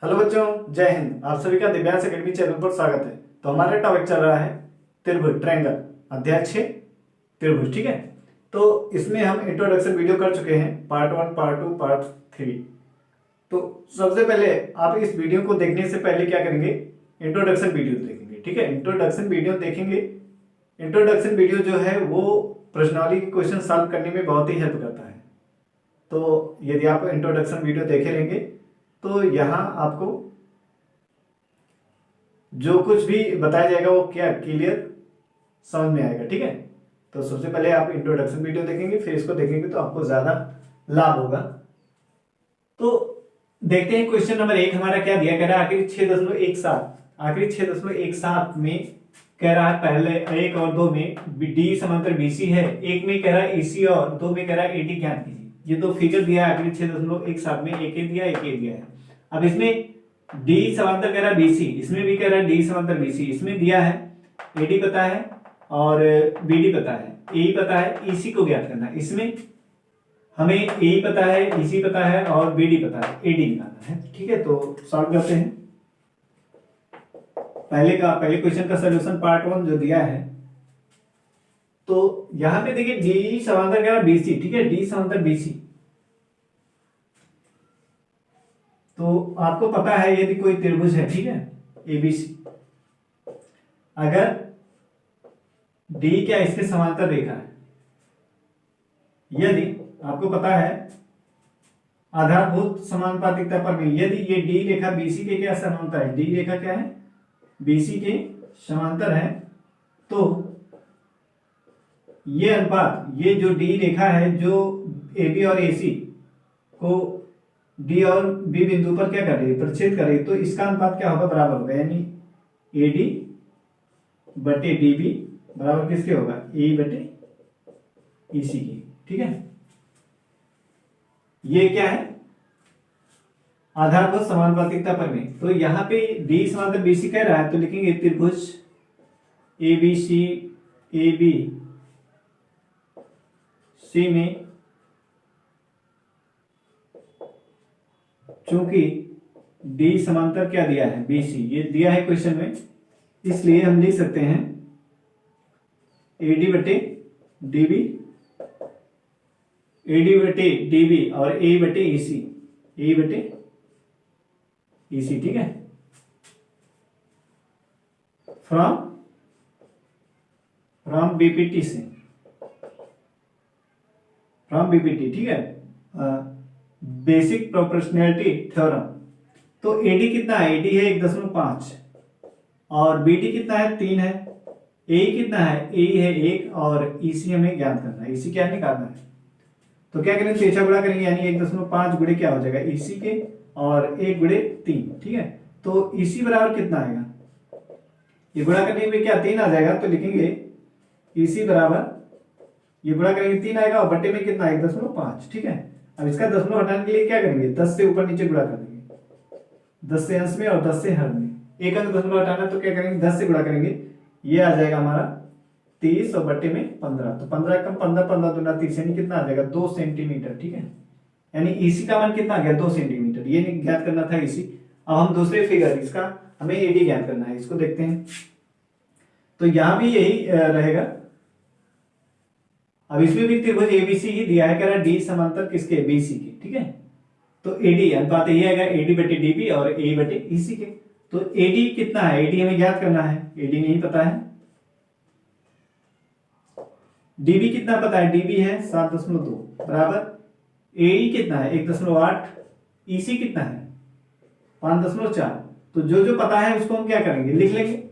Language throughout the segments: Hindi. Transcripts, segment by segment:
हेलो बच्चों, जय हिंद। आप सभी का दिव्यांश एकेडमी चैनल पर स्वागत है। तो हमारा टॉपिक चल रहा है त्रिभुज, ट्रायंगल, अध्याय 6 त्रिभुज। ठीक है, तो इसमें हम इंट्रोडक्शन वीडियो कर चुके हैं, पार्ट 1, पार्ट 2, पार्ट 3। तो सबसे पहले आप इस वीडियो को देखने से पहले क्या करेंगे, इंट्रोडक्शन वीडियो देखेंगे। ठीक है, इंट्रोडक्शन वीडियो देखेंगे। इंट्रोडक्शन वीडियो जो है वो प्रश्नावली के क्वेश्चन सॉल्व करने में बहुत ही हेल्प करता है। तो यदि आप इंट्रोडक्शन वीडियो देखे रहेंगे तो यहाँ आपको जो कुछ भी बताया जाएगा वो क्या क्लियर समझ में आएगा। ठीक है, तो सबसे पहले आप इंट्रोडक्शन वीडियो देखेंगे, फिर इसको देखेंगे तो आपको ज्यादा लाभ होगा। तो देखते हैं क्वेश्चन नंबर 1 हमारा क्या दिया, कह रहा है आखिरी 6.17 में कह रहा है पहले 1 और 2 में डी समांतर बीसी है, एक में कह रहा है ईसी और 2 में कह रहा है एडी ज्ञात कीजिए। ये दो फिगर दिया है आखिरी 6.17 में, एक दिया है। अब इसमें डी समांतर कह रहा है बीसी, इसमें भी कह रहा है डी समांतर बीसी, इसमें दिया है एडी पता है और बीडी पता है, ए पता है, ईसी को ज्ञात करना है। इसमें हमें ए पता है, ईसी पता है और बीडी पता है, एडी निकालना है। ठीक है, तो सॉल्व करते हैं। पहले क्वेश्चन का सॉल्यूशन पार्ट 1 जो दिया है, तो यहां पे देखिए डी समांतर कह रहा है बीसी। ठीक है, डी समांतर बीसी, तो आपको पता है यदि कोई त्रिभुज है, ठीक है, एबीसी, अगर डी क्या इसके समांतर रेखा है, यदि आपको पता है आधारभूत समानुपातिकता पर में, यदि ये डी रेखा बीसी के क्या समांतर है, डी रेखा क्या है बीसी के समांतर है, तो ये अनुपात, ये जो डी रेखा है जो एबी और एसी को डी और बी बिंदु पर क्या कर रही है, प्रच्छेद कर रही है, तो इसका अनुपात क्या होगा, बराबर होगा, यानी एडी बटे डीबी बराबर किसके होगा, ए बटे ईसी की। ठीक है, ये क्या है आधारभूत समानुपातिकता पर में, तो यहां पे डी समांतर बीसी कह रहा है, तो लिखेंगे त्रिभुज एबीसी एबी सी में चूंकि डी समांतर क्या दिया है बीसी, ये दिया है क्वेश्चन में, इसलिए हम लिख सकते हैं एडी बटे डीबी, एडी बटे डीबी और ए बटे ईसी, ए बटे ईसी। ठीक है, फ्रॉम बीपीटी से, फ्रॉम बीपीटी। ठीक है, बेसिक प्रोपोर्शनैलिटी थ्योरम। तो एडी कितना है, एडी है 1.5 और बीडी कितना है 3 है, ए कितना है, ए है 1 और ईसी हमें ज्ञात करना है, ईसी क्या निकालना है। तो क्या करेंगे, तिरछा गुणा करेंगे, यानी 1.5 गुणे क्या हो जाएगा ईसी के और 1 गुणे 3। ठीक है, तो ईसी बराबर कितना आएगा, ये गुणा करने में क्या 3 आ जाएगा, तो लिखेंगे ईसी बराबर, ये गुणा करेंगे 3 आएगा और बटे में कितना 1.5। ठीक है, अब इसका दशमलव हटाने के लिए क्या करेंगे, 10 से ऊपर नीचे गुणा कर देंगे, 10 से अंश में और 10 से हर में, एक अंक दशमलव हटाना तो क्या करेंगे 10 से गुणा करेंगे, ये आ जाएगा हमारा 30 और बटे में 15, तो 15 कम 15, 15 दूना 30, यानी कितना आ जाएगा 2 सेंटीमीटर। ठीक है, यानी ईसी का मान कितना आ गया 2 सेंटीमीटर, ये ज्ञात करना था ईसी। अब हम दूसरे फिगर, इसका हमें एडी ज्ञात करना है, इसको देखते हैं। तो यहां भी यही रहेगा, अब इसमें भी त्रिभुज एबीसी ही दिया है, कह रहा है डी समांतर किसके, बीसी के। ठीक है, तो एडी अनुपात यही आएगा एडी बटे डीबी और ए बटे ईसी के। तो एडी कितना है, एडी हमें ज्ञात करना है, एडी नहीं पता है। डीबी कितना पता है, डीबी है 7.2 बराबर एई कितना है 1.8, ईसी कितना है 5.4। तो जो जो पता है उसको हम क्या करेंगे, लिख लेंगे।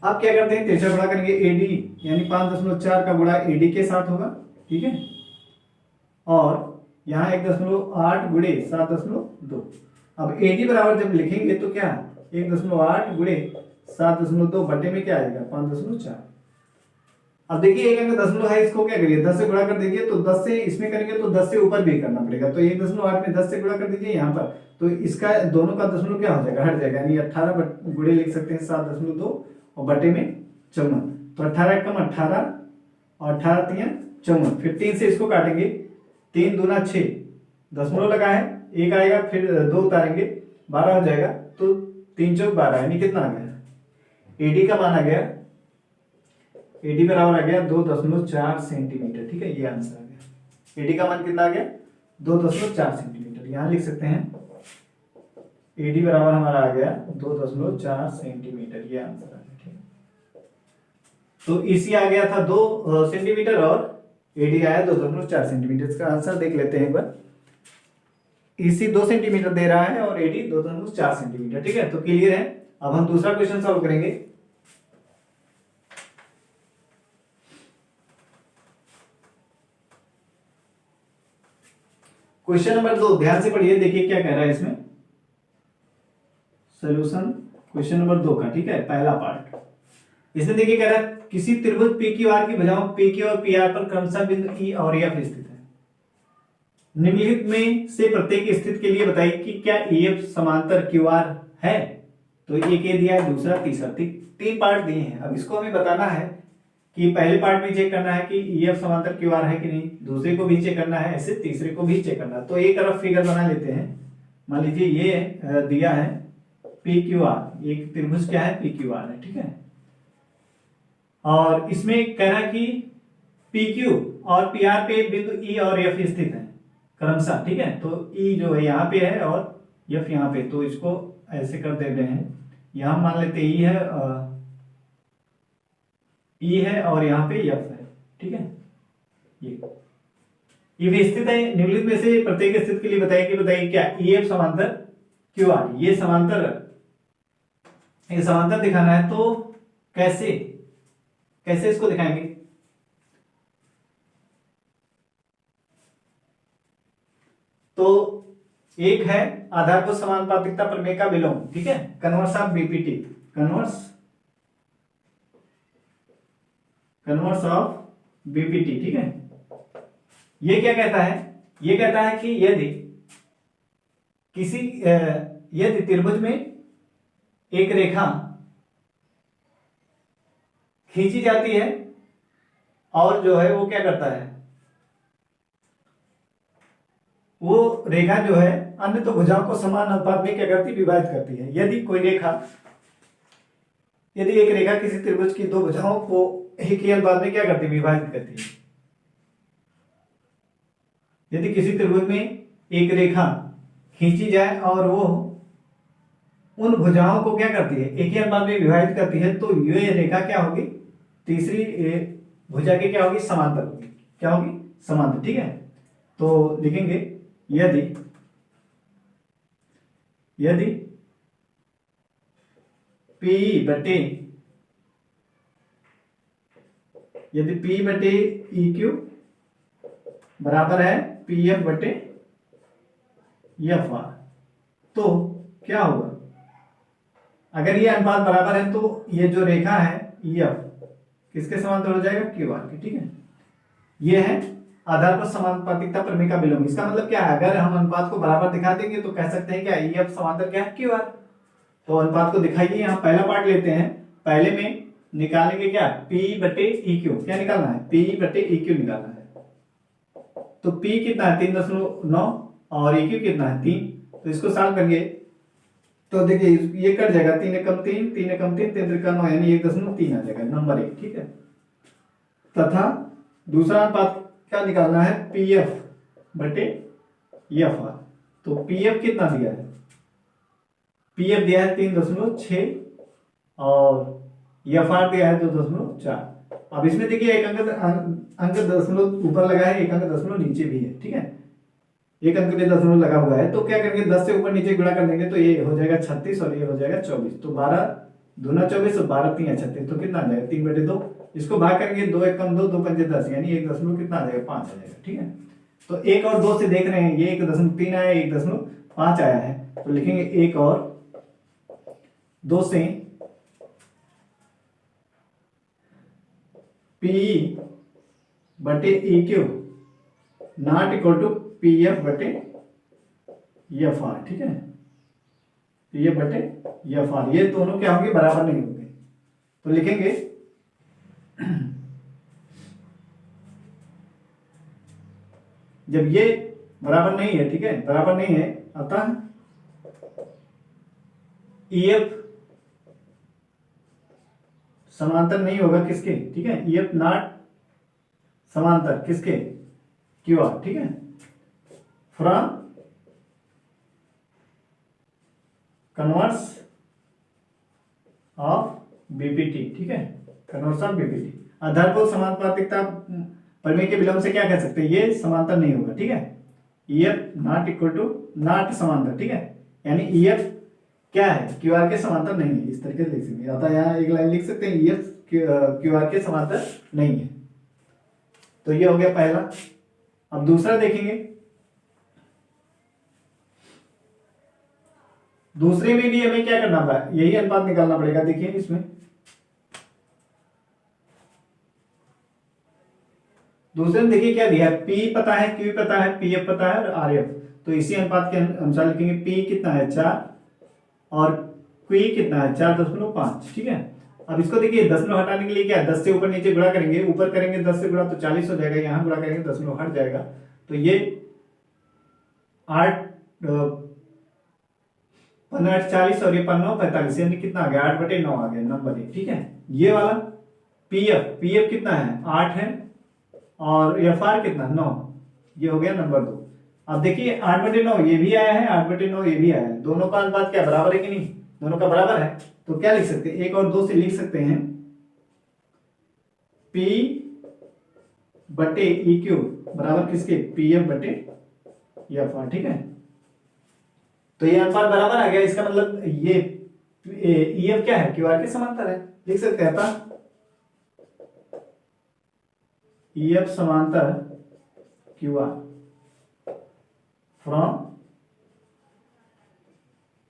अब क्या करते हैं, तिरछा गुणा करेंगे, एडी यानी 5.4 का गुणा एडी के साथ होगा। ठीक है, और यहाँ 1.8 गुणे 7.2। अब एडी बराबर जब लिखेंगे तो क्या 1.8 गुणे 7.2 बटे में क्या आएगा 5.4। अब देखिए एक अंक दशमलव है, इसको क्या करिए 10 से गुणा कर दीजिए, तो 10 से इसमें करेंगे तो 10 से ऊपर भी करना पड़ेगा, तो 1.8 में 10 से गुणा कर दीजिए यहाँ पर, तो इसका दोनों का दशमलव क्या हो जाएगा, हट जाएगा, यानी 18 गुणे लिख सकते हैं 7.2 और बटे में 54, तो 18 कम 18 और 18 3 54, फिर 3 से इसको काटेंगे, 3 दूना 6, दशमलव लगा है, एक आएगा, फिर 2 उतारेंगे, 12 हो जाएगा, तो 3 चौक 12 यानी कितना आ गया, एडी का मान आ गया, एडी बराबर आ गया 2.4 सेंटीमीटर। ठीक है, ये आंसर आ गया। एडी का मान कितना आ गया, 2.4 सेंटीमीटर। यहां लिख सकते हैं एडी बराबर हमारा आ गया 2.4 सेंटीमीटर, ये आंसर आ गया। ठीक है, तो ईसी आ गया था 2 सेंटीमीटर और एडी आया 2.4 सेंटीमीटर। इसका आंसर देख लेते हैं एक बार। ईसी 2 सेंटीमीटर दे रहा है और एडी 2.4 सेंटीमीटर। ठीक है, तो क्लियर है। अब हम दूसरा क्वेश्चन सॉल्व करेंगे। क्वेश्चन नंबर 2 ध्यान से पढ़िए, देखिए क्या कह रहा है इसमें। सॉल्यूशन क्वेश्चन नंबर 2 का। ठीक है, पहला पार्ट इसमें देखिए कह रहा है किसी त्रिभुज पी क्यू आर की भुजाओं पी क्यू और पी आर पर क्रमशः बिंदु ई और एफ स्थित है। निम्नलिखित में से प्रत्येक स्थिति के लिए बताइए कि क्या ई एफ समांतर क्यू आर है। तो एक ये दिया है, दूसरा तीसरा, 3 पार्ट दिए हैं। अब इसको हमें बताना है कि पहले पार्ट भी चेक करना है कि ई एफ समांतर क्यू आर है कि नहीं, दूसरे को भी चेक करना है, ऐसे तीसरे को भी चेक करना है। तो एक तरफ फिगर बना लेते हैं। मान लीजिए ये दिया है पी क्यू आर, एक त्रिभुज क्या है, पी क्यू आर है। ठीक है, और इसमें कह रहा है कि पी क्यू और पी आर पे बिंदु ई और एफ स्थित है क्रमशः। ठीक है, तो ई जो है यहाँ पे है और एफ यहाँ पे, तो इसको ऐसे कर दे रहे हैं। यहां मान लेते ई है, ई है और यहाँ पे एफ है। ठीक है, ये भी स्थित है। निम्नलिखित में से प्रत्येक स्थिति के लिए बताइए क्या ई एफ समांतर क्यू आर, ये समांतर दिखाना है। तो कैसे कैसे इसको दिखाएंगे। तो एक है आधार को समानुपातिकता प्रमेय का विलोम। ठीक है, converse of BPT, converse of BPT. ठीक है, ये क्या कहता है, ये कहता है कि यदि त्रिभुज में एक रेखा खींची जाती है और जो है वो क्या करता है, वो रेखा जो है अन्य दो भुजाओं को समान अनुपात में क्या करती, विभाजित करती है। यदि एक रेखा किसी त्रिभुज की दो भुजाओं को एक ही अनुपात में क्या करती है, विभाजित करती है। यदि किसी त्रिभुज में एक रेखा खींची जाए और वो उन भुजाओं को क्या करती है, एक ही अनुपात में विभाजित करती है, तो ये रेखा क्या होगी, तीसरी भुजा के क्या होगी, समांतर होगी। क्या होगी, समांतर। ठीक है, तो लिखेंगे यदि P बटे ई क्यू बराबर है पी एफ बटे एफ आर, तो क्या होगा, अगर ये अनुपात बराबर है तो ये जो रेखा है ई एफ किसके समांतर हो जाएगा, क्यू आर के। ठीक है, ये है आधार पर समानुपातिकता प्रमेय का विलोम। इसका मतलब क्या है, अगर हम अनुपात को बराबर दिखा देंगे तो कह सकते हैं क्या ई एफ समांतर क्या है, क्यू आर। तो अनुपात को दिखाइए। यहाँ पहला पार्ट लेते हैं, पहले में निकालेंगे क्या, P बटे ई क्यू। क्या निकालना है, P बटे ई क्यू निकालना है। तो P कितना है 3.9 और ई क्यू कितना है 3। तो इसको सॉल्व करिए तो देखिए ये कट जाएगा, 3 एकम 3, 3 एकम 3, 3 त्रिका 9 यानी 1.3 आ जाएगा, नंबर 1। ठीक है, तथा दूसरा अनुपात क्या निकालना है, पी एफ बटे एफ आर। तो पी एफ कितना दिया है, पी एफ दिया है 3.6 और एफ आर दिया है 2.4। अब इसमें देखिए एक अंक दशमलव ऊपर लगा है, एक अंक दशमलव नीचे भी है। ठीक है, एक अंक पे दशमलव लगा हुआ है, तो क्या करेंगे 10 से ऊपर नीचे गुणा कर देंगे तो ये हो जाएगा 36 और ये हो जाएगा 24। तो 12 दूना 24 और 12 3 36, तो कितना आ जाएगा 3 बटे 2। इसको भाग करेंगे 2 एकम 2, 2 पंजे 10 यानी 1 दशमलव कितना आ जाएगा 5 आ जाएगा। ठीक है, तो 1 और 2 से देख रहे हैं, ये 1.3 आया, 1.5 आया है, तो लिखेंगे 1 और 2 से पी बटे E Q not equal to P F बटे एफ आर। ठीक है, पी एफ बटे एफ आर, ये दोनों क्या होंगे, बराबर नहीं होंगे। तो लिखेंगे जब ये बराबर नहीं है, ठीक है, बराबर नहीं है, अतः EF समांतर नहीं होगा किसके, ठीक है, EF नॉट समांतर किसके, QR, ठीक है, फ्रॉम कन्वर्स ऑफ BPT, ठीक है, कन्वर्स ऑफ BPT। आधारभूत समानुपातिकता प्रमेय के विलोम से क्या कह सकते हैं, ये समांतर नहीं होगा, ठीक है, EF not equal to not समांतर, ठीक है, यानी EF क्या है, QR के समांतर नहीं है, इस तरीके से लिख सकते हैं, अतः यहाँ एक लाइन लिख सकते हैं EF QR के समांतर नहीं है। तो ये हो गया पहला। अब दूसरा देखेंगे, दूसरे में भी हमें क्या करना पड़ा, यही अनुपात निकालना पड़ेगा। देखिए इसमें दूसरे में देखिए क्या दिया है, P पता है, Q पता है, PF पता है और RF, तो इसी अनुपात के अनुसार लिखेंगे P कितना है 4 और Q कितना है 4.5, ठीक है। अब इसको देखिए दशमलव हटाने के लिए क्या है, 10 से ऊपर नीचे गुणा करेंगे, ऊपर करेंगे 10 से गुणा तो 40 हो जाएगा, यहाँ गुणा करेंगे दशमलव हट जाएगा, तो ये 8 15 40 और ये 15 45, यानी कितना आ गया 8/9 आ गया, नंबर 1, ठीक है। ये वाला PF कितना है 8 है और FR कितना 9, ये हो गया नंबर 2। अब देखिए 8/9 ये भी आया है, 8/9 ये भी आया है, दोनों का अनुपात क्या बराबर है कि नहीं, दोनों का बराबर है, तो क्या लिख सकते हैं, 1 और 2 से लिख सकते हैं P/EQ बराबर किसके, PF/FR, ठीक है। तो ये अनुपात बराबर आ गया, इसका मतलब ये EF क्या है, QR के समांतर है, लिख सकते हैं अतः EF समांतर QR from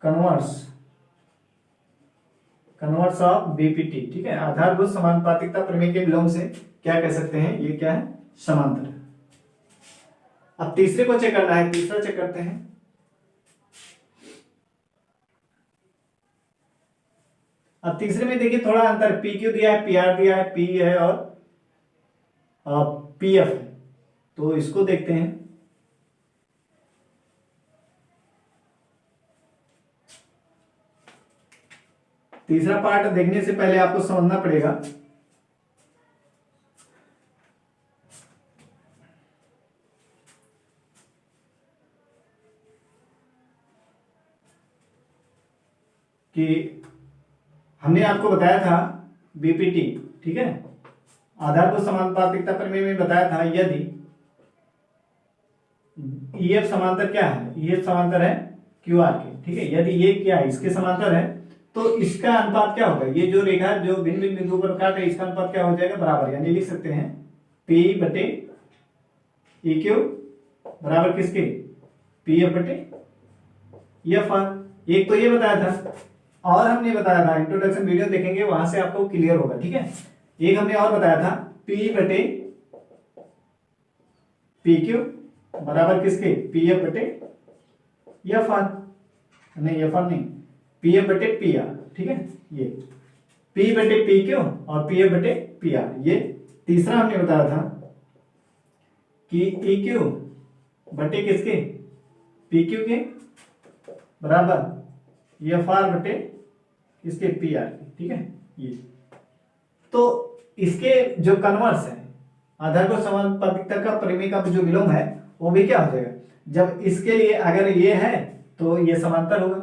converse of BPT, ठीक है, आधारभूत समानुपातिकता प्रमेय के विलोम से क्या कह सकते हैं, ये क्या है, समांतर है। अब तीसरे को चेक करना है, तीसरा चेक करते हैं। अब तीसरे में देखिए थोड़ा अंतर, PQ दिया है, PR दिया है, P है और PF है, तो इसको देखते हैं। तीसरा पार्ट देखने से पहले आपको समझना पड़ेगा कि हमने आपको बताया था BPT, ठीक है, आधारभूत समानुपातिकता प्रमेय में बताया था यदि EF समांतर क्या है, EF समांतर है QR के, ठीक है, यदि ये क्या है, इसके समांतर है, तो इसका अनुपात क्या होगा, ये जो रेखा जो भिन्न भिन्न बिंदु पर काट है, इसका अनुपात क्या हो जाएगा, बराबर, यानी लिख सकते हैं P/EQ बराबर किसके, PF/FR। एक तो ये बताया था, और हमने बताया था, इंट्रोडक्शन वीडियो देखेंगे वहां से आपको क्लियर होगा, ठीक है। एक हमने और बताया था P/PQ बराबर किसके, PF/FR, नहीं FR नहीं, PF/PR, ठीक है, ये P/PQ और PF/PR। ये तीसरा हमने बताया था कि EQ बटे किसके, PQ के बराबर FR बटे किसके, PR के, ठीक है। ये तो इसके जो कन्वर्स है, आधारभूत समानुपातिकता का प्रमेय का जो विलोम है वो भी क्या हो जाएगा, जब इसके लिए अगर ये है तो ये समांतर होगा,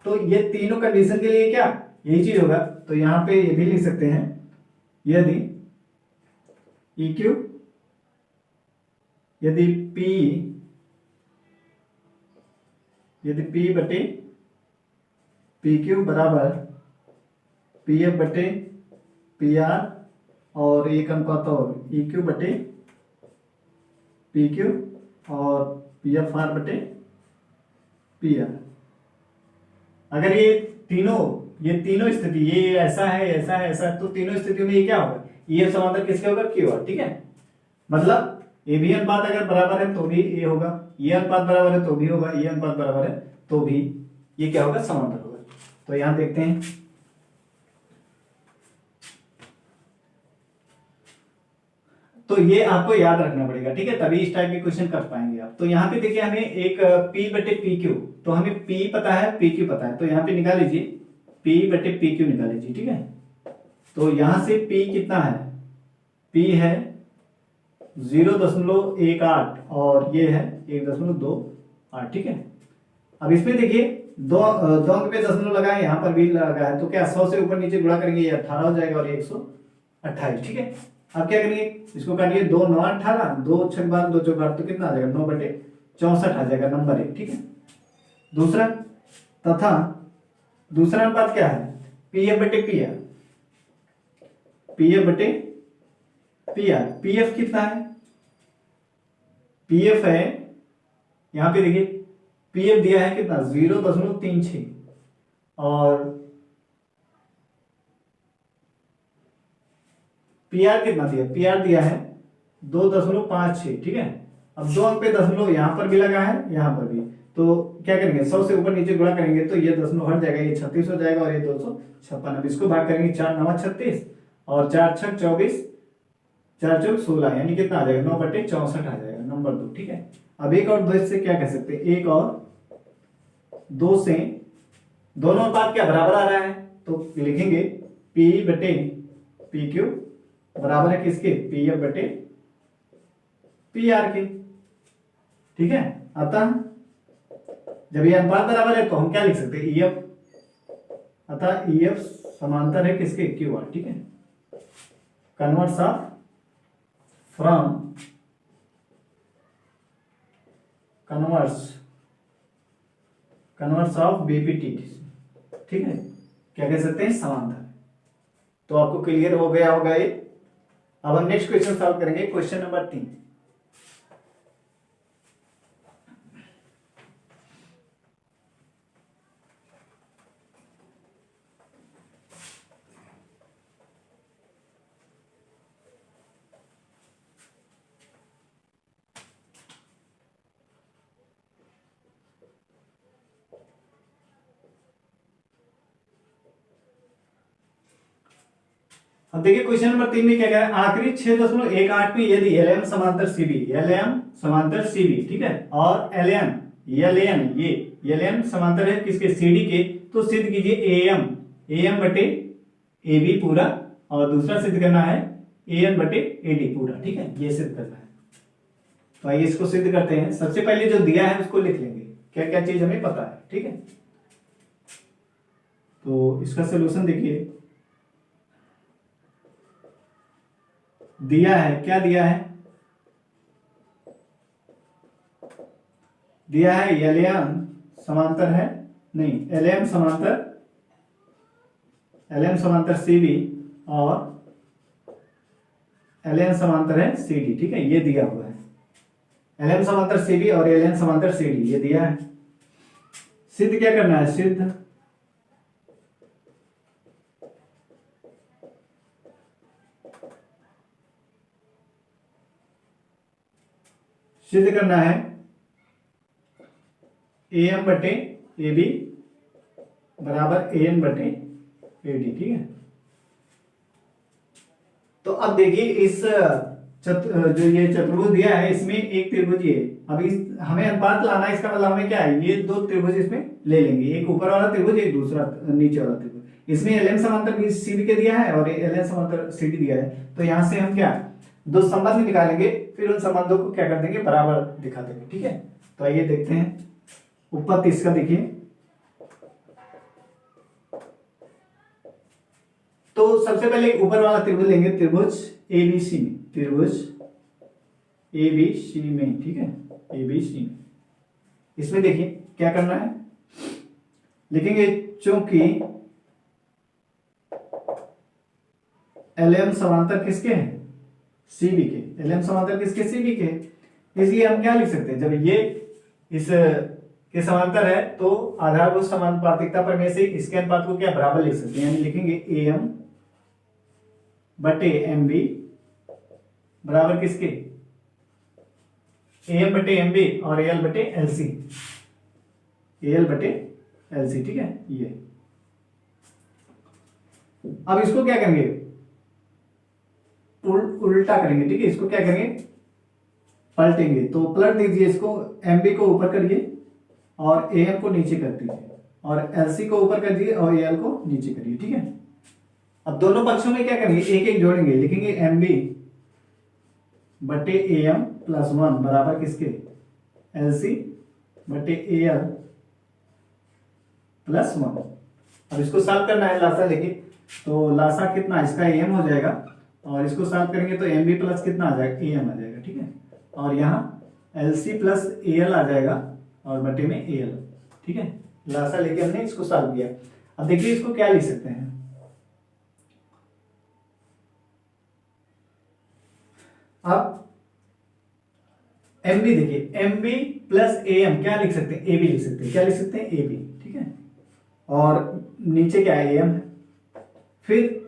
तो ये तीनों कंडीशन के लिए क्या यही चीज होगा, तो यहां पे ये भी लिख सकते हैं यदि EQ यदि P बटे PQ बराबर PF बटे PR और एक अनुपात और EQ बटे PQ और PFR बटे PR। अगर ये तीनों स्थिति, ये ऐसा है ऐसा है ऐसा है, तो तीनों स्थितियों में ये क्या होगा, ये समांतर किसके होगा, QR, ठीक है। मतलब ये भी अनुपात अगर बराबर है तो भी ये होगा, ये अनुपात बराबर है तो भी होगा, ये अनुपात बराबर है तो भी ये क्या होगा, समांतर होगा। तो यहां देखते हैं, तो ये आपको याद रखना पड़ेगा, ठीक है, तभी इस टाइप के क्वेश्चन कर पाएंगे आप। तो यहाँ पे देखिए हमें एक P/PQ, तो हमें P पता है, PQ पता है, तो यहाँ पे निकाल लीजिए P बटे पी क्यू निकाल लीजिए, ठीक है। तो यहां से P कितना है, P है 0.18 और ये है 1.28, ठीक है। अब इसमें देखिए दो दो अंक पे दशमलव लगा है, यहाँ पर भी लगा है, तो क्या 100 से ऊपर नीचे गुणा करेंगे ये 18 हो जाएगा और 128, ठीक है। अब क्या करेंगे, इसको काटिए, 2 9 18, 2 6 12 2 4 तो कितना आ जाएगा 9/64 आ जाएगा, नंबर 1, ठीक है। दूसरा तथा दूसरा अनुपात क्या है, पीएफ बटे पीआर, पीएफ बटे पीआर। पीएफ कितना है, पीएफ है यहां पे देखिए, पीएफ दिया है कितना 0.36 और पीआर कितना दिया, पीआर दिया है 2.56, ठीक है। अब 2 अंक पे दशमलव यहां पर भी लगा है, यहां पर भी, तो क्या करेंगे 100 से ऊपर नीचे गुणा करेंगे तो ये दशमलव हट जाएगा, ये 36 हो जाएगा और ये 256। अब इसको भाग करेंगे 4 9 36 और 4 6 24, 4 4 16, यानी कितना आ जाएगा 9/64 आ जाएगा, नंबर 2, ठीक है। अब एक और 2 से क्या कह सकते हैं, एक और 2 से दोनों अनुपात क्या बराबर आ रहा है, तो लिखेंगे P बटे पी क्यू बराबर है किसके, पीएफ बटे पीआर के, ठीक है। अतः जब ये अनुपात बराबर है तो हम क्या लिख सकते हैं, ईएफ, अतः ईएफ समांतर है किसके, क्यूआर, ठीक है। Converts of from converts of BPT, ठीक है, क्या कह सकते हैं, समांतर। तो आपको क्लियर हो गया होगा ये। अब हम नेक्स्ट क्वेश्चन सॉल्व करेंगे, क्वेश्चन नंबर 3। अब देखिए क्वेश्चन नंबर 3 में क्या कह रहा है, आखिरी 6.18 में यदि LM समांतर CB, LM समांतर CB, ठीक है, और LN ये LN समांतर है किसके, CD के, तो सिद्ध कीजिए AM बटे AB पूरा, और दूसरा सिद्ध करना है AN बटे AD पूरा, ठीक है, ये सिद्ध करना है। तो आइए इसको सिद्ध करते हैं। सबसे पहले जो दिया है उसको लिख लेंगे, क्या क्या चीज हमें पता है, ठीक है। तो इसका सोल्यूशन देखिए, दिया है, क्या दिया है, दिया है LM समांतर है, नहीं LM समांतर CB और LN समांतर है CD, ठीक है, ये दिया हुआ है। LM समांतर CB और LN समांतर CD ये दिया है। सिद्ध क्या करना है, सिद्ध करना है AM बटे AB बराबर AN बटे AD, ठीक है। तो अब देखिए इस जो ये चतुर्भुज दिया है इसमें एक त्रिभुज ये, अब इस हमें अनुपात लाना है, इसका मतलब हमें क्या है, ये 2 त्रिभुज इसमें ले लेंगे, एक ऊपर वाला त्रिभुज एक दूसरा नीचे वाला त्रिभुज। इसमें LM समांतर CB के दिया है और LN समांतर CD दिया है, तो यहां से हम क्या 2 संबंध निकालेंगे, फिर उन संबंधों को क्या कर देंगे, बराबर दिखा देंगे, ठीक है। तो आइए देखते हैं उत्पत्ति इसका, देखिए तो सबसे पहले ऊपर वाला त्रिभुज लेंगे, त्रिभुज ABC में, त्रिभुज ABC में, ठीक है, ABC में। इसमें देखिए क्या करना है, लिखेंगे चूंकि LM समांतर किसके हैं, CB के, LM समांतर किसके, CB के, इसलिए हम क्या लिख सकते हैं, जब ये इस के समांतर है तो आधारभूत समानुपातिकता प्रमेय से इसके अनुपात को क्या बराबर लिख सकते हैं, यानी लिखेंगे AM बटे MB बराबर किसके, AM बटे MB और AL बटे LC, AL बटे LC, ठीक है। ये अब इसको क्या करेंगे, उल्टा करेंगे, ठीक है, इसको क्या करेंगे, पलटेंगे। तो पलट दीजिए, इसको MB को ऊपर करिए और AM को नीचे कर दीजिए, और एलसी को ऊपर कर दिए और एल को नीचे करिए, ठीक है। अब दोनों पक्षों में क्या करेंगे, एक एक जोड़ेंगे, लिखेंगे एम बी बटे ए एम प्लस वन बराबर किसके, एल सी बटे ए एल प्लस वन। अब इसको सॉल्व करना है लासा लेके, तो लासा कितना, इसका ए एम हो जाएगा और इसको सॉल्व करेंगे तो एम बी प्लस कितना आ जाएगा, ए एम आ जाएगा, ठीक है। और यहाँ L C plus A L आ जाएगा और बटे में ए एल, ठीक है। लासा लेके हमने इसको सॉल्व किया। अब देखिए इसको क्या लिख सकते हैं, अब एम बी देखिए, M B plus A M क्या लिख सकते हैं, ए बी लिख सकते हैं, क्या लिख सकते हैं, ए बी, ठीक है। और नीचे क्या है, ए एम है। फिर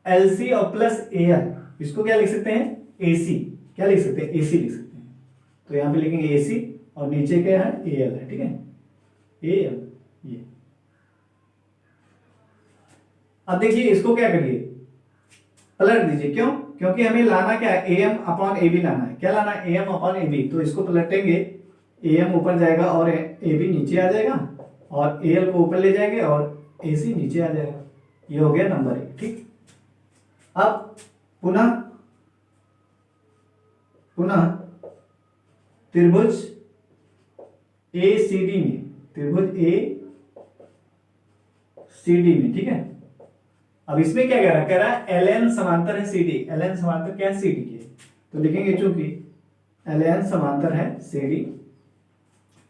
एल सी और प्लस ए एल, इसको क्या लिख सकते हैं, ए सी, क्या लिख सकते हैं, ए सी लिख सकते हैं। तो यहां पे लिखेंगे ए सी और नीचे क्या है, ए एल है, ठीक है, ए एल ये। अब देखिए इसको क्या करिए, पलट दीजिए, क्यों, क्योंकि हमें लाना क्या है, A M upon A B लाना है, क्या लाना है, A M upon A B. तो इसको पलटेंगे, ए एम ऊपर जाएगा और ए बी नीचे आ जाएगा और ए एल को ऊपर ले जाएंगे और ए सी नीचे आ जाएगा। ये हो गया नंबर 1, ठीक। अब पुनः त्रिभुज ए सी डी में, त्रिभुज ए सी डी में, ठीक है। अब इसमें क्या कह रहा है एल एन समांतर है सी डी, एल एन समांतर क्या है, सी डी के। तो लिखेंगे चूंकि एल एन समांतर है सी डी,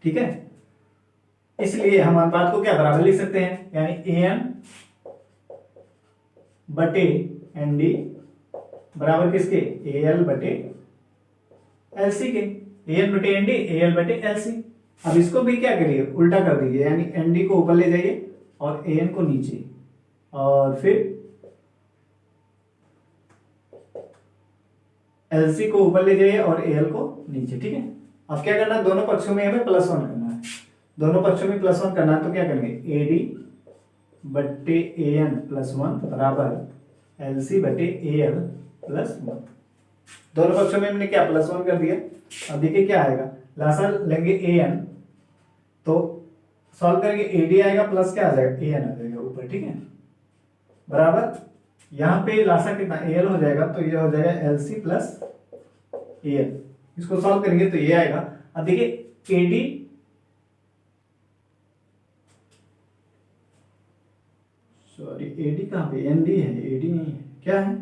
ठीक है, इसलिए हम अनुपात को क्या बराबर लिख सकते हैं, यानी ए एन बटे एन डी बराबर किसके, ए एल बटे एल सी के, ए एन बटे एन डी, ए एल बटे एल सी। अब इसको भी क्या करिए, उल्टा कर दीजिए, यानी एन डी को ऊपर ले जाइए और ए एन को नीचे, और फिर एल सी को ऊपर ले जाइए और ए एल को नीचे, ठीक है। अब क्या करना है, दोनों पक्षों में हमें प्लस वन करना है, दोनों पक्षों में प्लस वन करना है। तो क्या करेंगे, ए डी बटे ए एन प्लस वन बराबर एल सी बटे ए एल प्लस वन। दोनों पक्षों में हमने क्या प्लस वन कर दिया। अब देखिए क्या आएगा, लासा लेंगे ए एन, तो सॉल्व करेंगे, ए डी आएगा प्लस क्या आ जाएगा, ए एन आ जाएगा ऊपर, ठीक है, बराबर यहां पे लासा कितना, ए एल हो जाएगा, तो ये हो जाएगा L C plus A L. इसको सॉल्व करेंगे तो ये आएगा। अब देखिए A D sorry A D कहां पे, एन डी है, ए डी नहीं है, क्या है,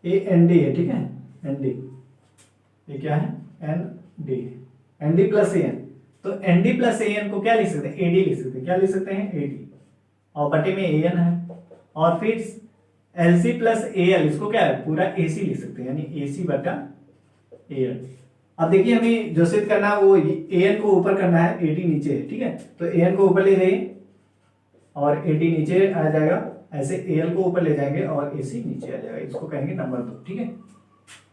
ए एन डी है, ठीक है, एन डी, ये क्या है, N D, N D plus A N. तो N D plus A N को क्या लिख सकते हैं, ए डी लिख सकते हैं, क्या लिख सकते हैं, ए डी, और बटे में ए एन है, और फिर L C plus A L, इसको क्या है, पूरा ए सी लिख सकते हैं, यानी ए सी बटा ए एल। अब देखिए हमें जो सिद्ध करना है वो ए एन को ऊपर करना है, ए डी नीचे है, ठीक है। तो ए एन को ऊपर ले जाइए और ए डी नीचे आ जाएगा, ऐसे ए एल को ऊपर ले जाएंगे और ए सी नीचे आ जाएगा, इसको कहेंगे नंबर 2, ठीक है।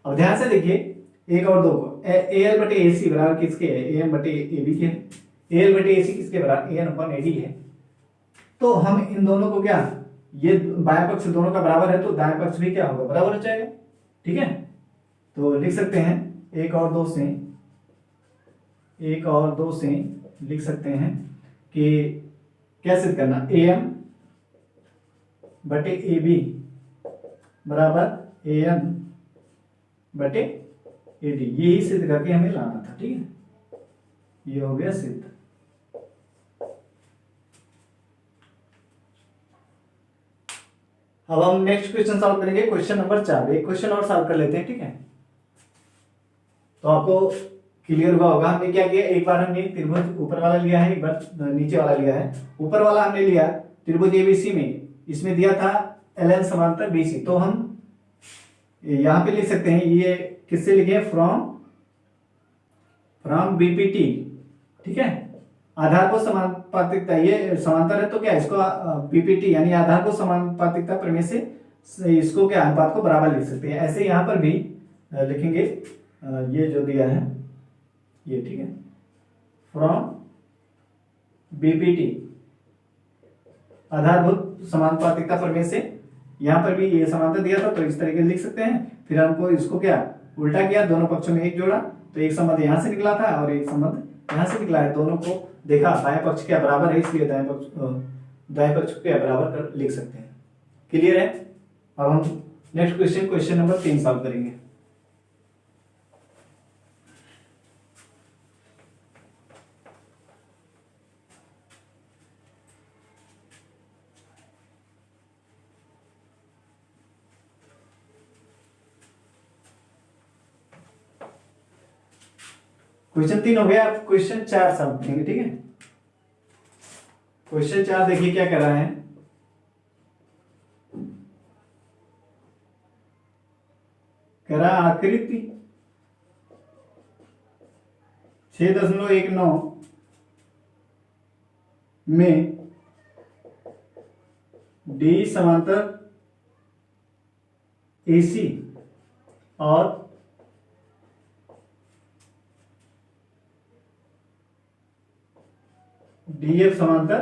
अब ध्यान से देखिए 1 और 2 को, ए एल बटे ए सी बराबर किसके है, ए एन बटे ए बी के है, ए एल बटे ए सी किसके बराबर, A N upon A D है। तो हम इन दोनों को क्या, ये बाएं पक्ष दोनों का बराबर है तो दाएं पक्ष भी क्या होगा, बराबर हो जाएगा, ठीक है। तो लिख सकते हैं 1 और 2 से, 1 और 2 से लिख सकते हैं कि क्या सिद्ध करना, ए एम बटे ए बी बराबर ए एन बटे ए डी, यही सिद्ध करके हमें लाना था, ठीक है। ये हो गया सिद्ध। अब हम नेक्स्ट क्वेश्चन सॉल्व करेंगे, क्वेश्चन नंबर 4। एक क्वेश्चन और सॉल्व कर लेते हैं, ठीक है। तो आपको क्लियर हुआ होगा हमने क्या किया, एक बार हमने त्रिभुज ऊपर वाला लिया है, एक बार नीचे वाला लिया है। ऊपर वाला हमने लिया त्रिभुज एबीसी में, इसमें दिया था एल एन समांतर बीसी, तो हम यहां पे लिख सकते हैं, ये किससे लिखे, फ्रॉम बीपीटी, ठीक है। आधार को समानुपातिकता, ये समांतर है तो क्या इसको बीपीटी यानी आधार को समानुपातिकता प्रमेय से इसको क्या अनुपात को बराबर लिख सकते हैं। ऐसे यहां पर भी लिखेंगे, ये जो दिया है ये, ठीक है, फ्रॉम बीपीटी आधारभूत समानुपातिकता प्रमेय से, यहां पर भी ये समांतर दिया था तो इस तरीके से लिख सकते हैं। फिर हमको इसको क्या उल्टा किया, दोनों पक्षों में एक जोड़ा, तो एक संबंध यहां से निकला था और एक संबंध यहां से निकला है, दोनों को देखा बाएं पक्ष क्या बराबर है, इसलिए दाएं पक्ष को क्या बराबर कर लिख सकते हैं। क्लियर है। अब हम नेक्स्ट क्वेश्चन नंबर 3 सॉल्व करेंगे। क्वेश्चन 3 हो गया, आप क्वेश्चन 4 सॉल्व करेंगे। ठीक है, क्वेश्चन 4 देखिए क्या कर रहा है। कह रहा आकृति 6.19 में डी समांतर AC और DF समांतर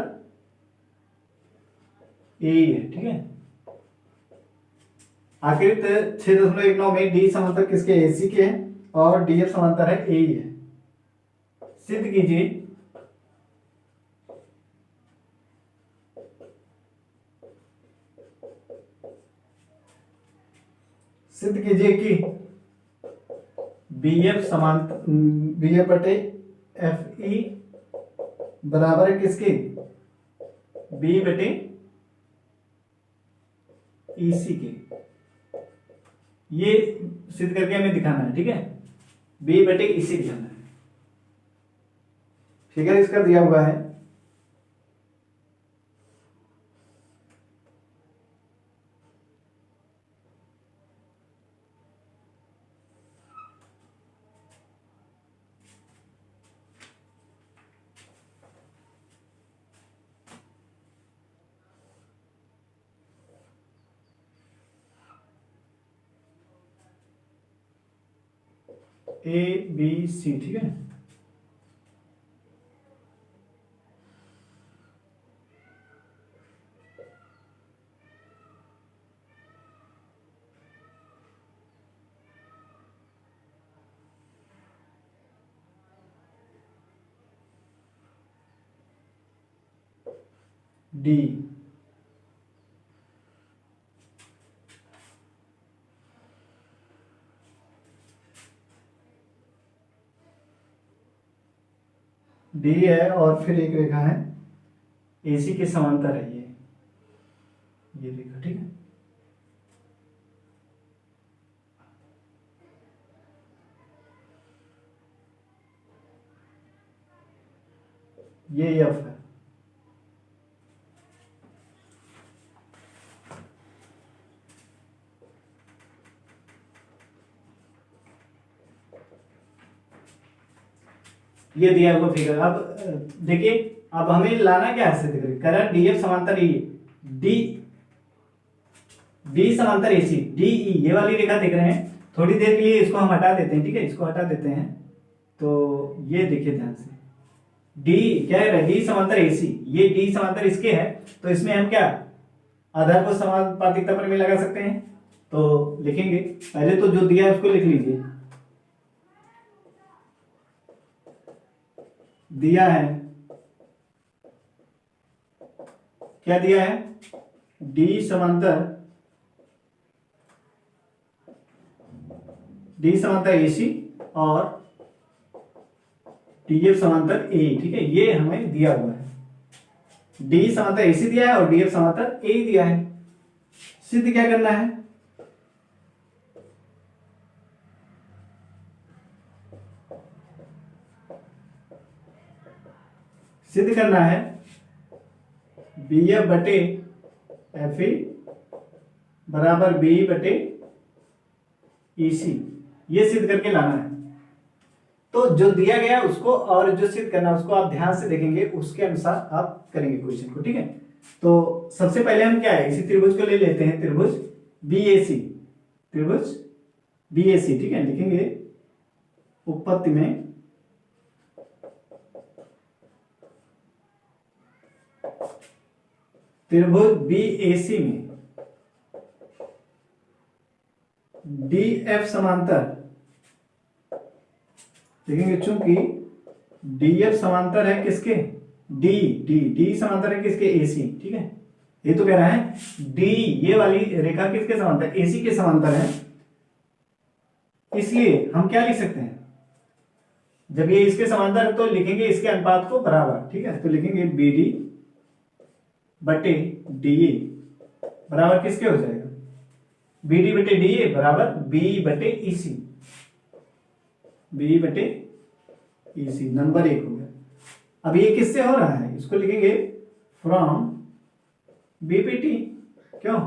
AE है। ठीक है, आकृति 6.19 में डी समांतर किसके, AC के है और DF समांतर है AE है। सिद्ध कीजिए कि BF बटे FE बराबर है किसके, B बटे EC के। ये सिद्ध करके हमें दिखाना है। ठीक है, B बटे EC दिखाना है। फिगर इसका दिया हुआ है। ABC। ठीक है, D D है और फिर एक रेखा है AC के समांतर है ये रेखा। ठीक है, ये F है। ये दिया हुआ फिगर। अब देखिए, अब हमें लाना क्या है, करंट DF समांतर E, डी समांतर AC, DE, ये वाली रेखा देख रहे हैं। थोड़ी देर के लिए इसको हम हटा देते हैं। ठीक है, इसको हटा देते हैं। तो ये देखिए ध्यान से, D क्या है, D समांतर AC, ये D समांतर इसके है, तो इसमें हम क्या आधार को समानुपातिकता प्रमेय लगा सकते हैं। तो लिखेंगे, पहले तो जो दिया है उसको लिख लीजिए। दिया है, क्या दिया है, D समांतर AC और DF समांतर A। ठीक है, ये हमें दिया हुआ है। D समांतर AC दिया है और DF समांतर A दिया है। सिद्ध क्या करना है, सिद्ध करना है BF बटे FE बराबर B बटे EC, ये सिद्ध करके लाना है। तो जो दिया गया उसको और जो सिद्ध करना है उसको आप ध्यान से देखेंगे, उसके अनुसार आप करेंगे क्वेश्चन को। ठीक है, तो सबसे पहले हम क्या है, इसी त्रिभुज को ले लेते हैं, त्रिभुज BAC। ठीक है, लिखेंगे उत्पत्ति में त्रिभुज BAC में DF समांतर, देखेंगे चूंकि DF समांतर है किसके, डी समांतर है किसके, AC, ठीक है। ये तो कह रहा है डी, ये वाली रेखा किसके समांतर, AC के समांतर है, इसलिए हम क्या लिख सकते हैं, जब ये इसके समांतर है तो लिखेंगे इसके अनुपात को बराबर, ठीक है। तो लिखेंगे BD बटे DA बराबर किसके हो जाएगा, BD बटे DA बराबर B बटे EC, B बटे EC, नंबर 1 हो गया। अब ये किससे हो रहा है, इसको लिखेंगे फ्रॉम BPT, क्यों,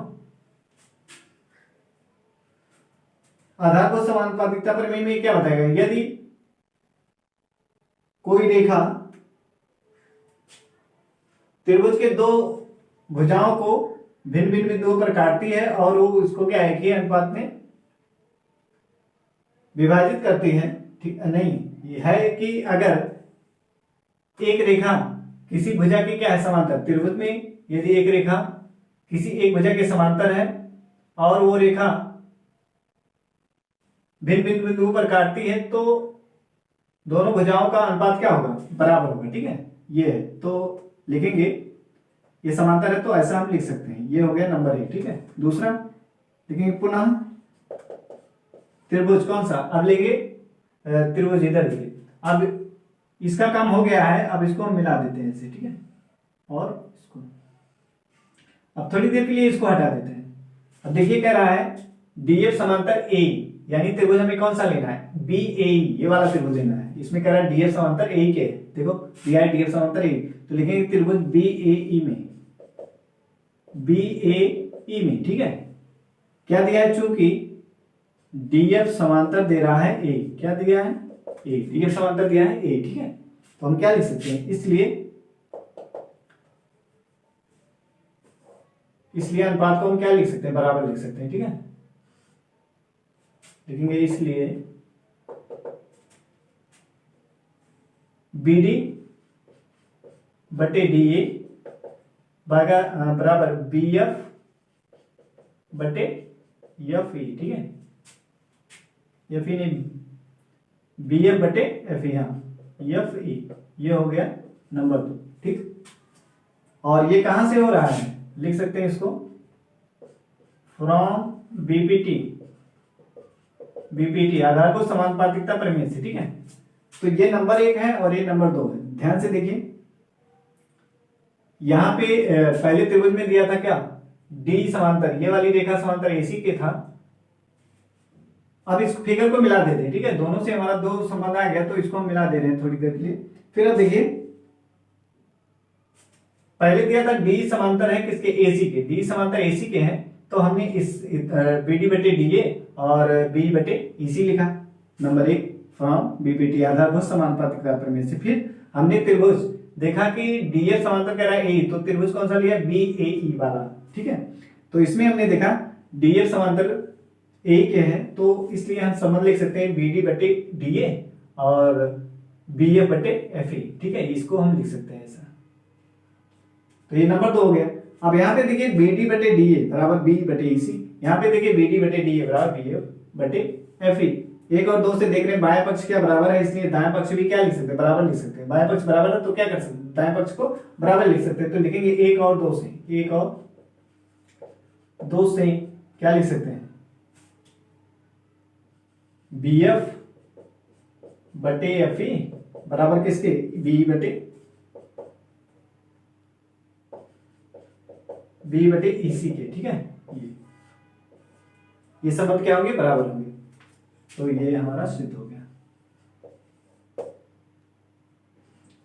आधारभूत समानुपातिकता प्रमेय में क्या बताएगा, यदि कोई रेखा त्रिभुज के दो भुजाओं को भिन्न भिन्न बिंदुओं पर काटती है और वो इसको क्या है कि अनुपात में विभाजित करती है, ठीक नहीं, यह है कि अगर एक रेखा किसी भुजा के क्या है समांतर, त्रिभुज में यदि एक रेखा किसी एक भुजा के समांतर है और वो रेखा भिन्न भिन्न बिंदुओं पर काटती है तो दोनों भुजाओं का अनुपात क्या होगा, बराबर होगा, ठीक है। ये है तो लिखेंगे ये समांतर है तो ऐसा हम लिख सकते हैं, ये हो गया नंबर 1, ठीक है। दूसरा लिखेंगे पुनः त्रिभुज, कौन सा, अब लेंगे त्रिभुज, इधर देखिए, अब इसका काम हो गया है, अब इसको हम मिला देते हैं ऐसे, ठीक है, और इसको अब थोड़ी देर के लिए इसको हटा देते हैं। अब देखिए कह रहा है DF समांतर A, यानी त्रिभुज हमें कौन सा लेना है, BAE, ये वाला त्रिभुज लेना है। इसमें कह रहा है DF समांतर AE के, देखो दिया है DF समांतर AE, तो लिखेंगे त्रिभुज BAE में, BAE में, ठीक है। क्या दिया है, चूंकि DF समांतर दे रहा है A, क्या दिया है A, DF समांतर दिया है A, ठीक है। तो हम क्या लिख सकते हैं, इसलिए अनुपात को हम क्या लिख सकते हैं, बराबर लिख सकते हैं, ठीक है। लिखेंगे इसलिए BD बटे DA बराबर BF बटे FE, ठीक है, FE नहीं, BF बटे FE, हाँ FE, ये हो गया नंबर 2, ठीक। और ये कहां से हो रहा है, लिख सकते हैं इसको फ्रॉम BPT आधारभूत समानुपातिकता प्रमेय से, ठीक है। तो ये नंबर 1 है और ये नंबर 2 है। ध्यान से देखिए, यहां पे पहले त्रिभुज में दिया था क्या, D समांतर, ये वाली रेखा समांतर AC के था। अब इस फिगर को मिला देते हैं, ठीक है, दोनों से हमारा 2 संबंध आ गया, तो इसको हम मिला दे रहे हैं थोड़ी देर के लिए। फिर अब देखिए, पहले दिया था D समांतर है किसके, AC के, D समांतर AC के हैं, तो हमने इस BD बटे DA और B बटे EC लिखा, नंबर 1 फ्रॉम BPT आधारभूत समानुपातिकता प्रमेय से। फिर हमने त्रिभुज देखा कि DF समांतर कह रहा है A, तो त्रिभुज कौन सा लिया, BAE वाला, ठीक है। तो इसमें हमने देखा DF समांतर A के हैं, तो इसलिए हम संबंध लिख सकते हैं BD बटे DA और BF बटे FE, ठीक है, इसको हम लिख सकते हैं ऐसा। तो ये नंबर 2 हो गया। अब यहाँ पे देखिए BD बटे DA बराबर B बटे EC, यहाँ पे देखिए BD बटे DA बराबर BF बटे FE। 1 और 2 से देख रहे हैं बाएं पक्ष क्या बराबर है, इसलिए दाएं पक्ष भी क्या लिख सकते हैं, बराबर लिख सकते हैं। बाएं पक्ष बराबर है तो क्या कर सकते हैं, दाएं पक्ष को बराबर लिख सकते हैं। तो लिखेंगे 1 और 2 से, 1 और 2 से क्या लिख सकते हैं, BF बटे FE बराबर किसके, B बटे EC के, ठीक है। ये संबंध क्या होंगे, बराबर होंगे। तो ये हमारा सिद्ध हो गया,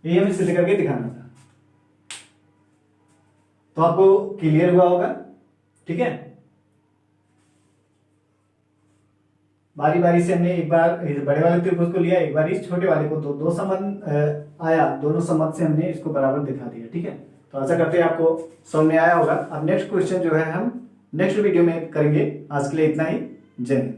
ये हमें सिद्ध करके दिखाना था। तो आपको क्लियर हुआ होगा, ठीक है। बारी बारी से हमने एक बार बड़े वाले त्रिभुज को लिया, एक बार इस छोटे वाले को, तो 2 संबंध आया, दोनों संबंध से हमने इसको बराबर दिखा दिया, ठीक है। तो आशा करते हैं आपको समझ में आया होगा। अब नेक्स्ट क्वेश्चन जो है हम नेक्स्ट वीडियो में करेंगे। आज के लिए इतना ही, जय हिंद।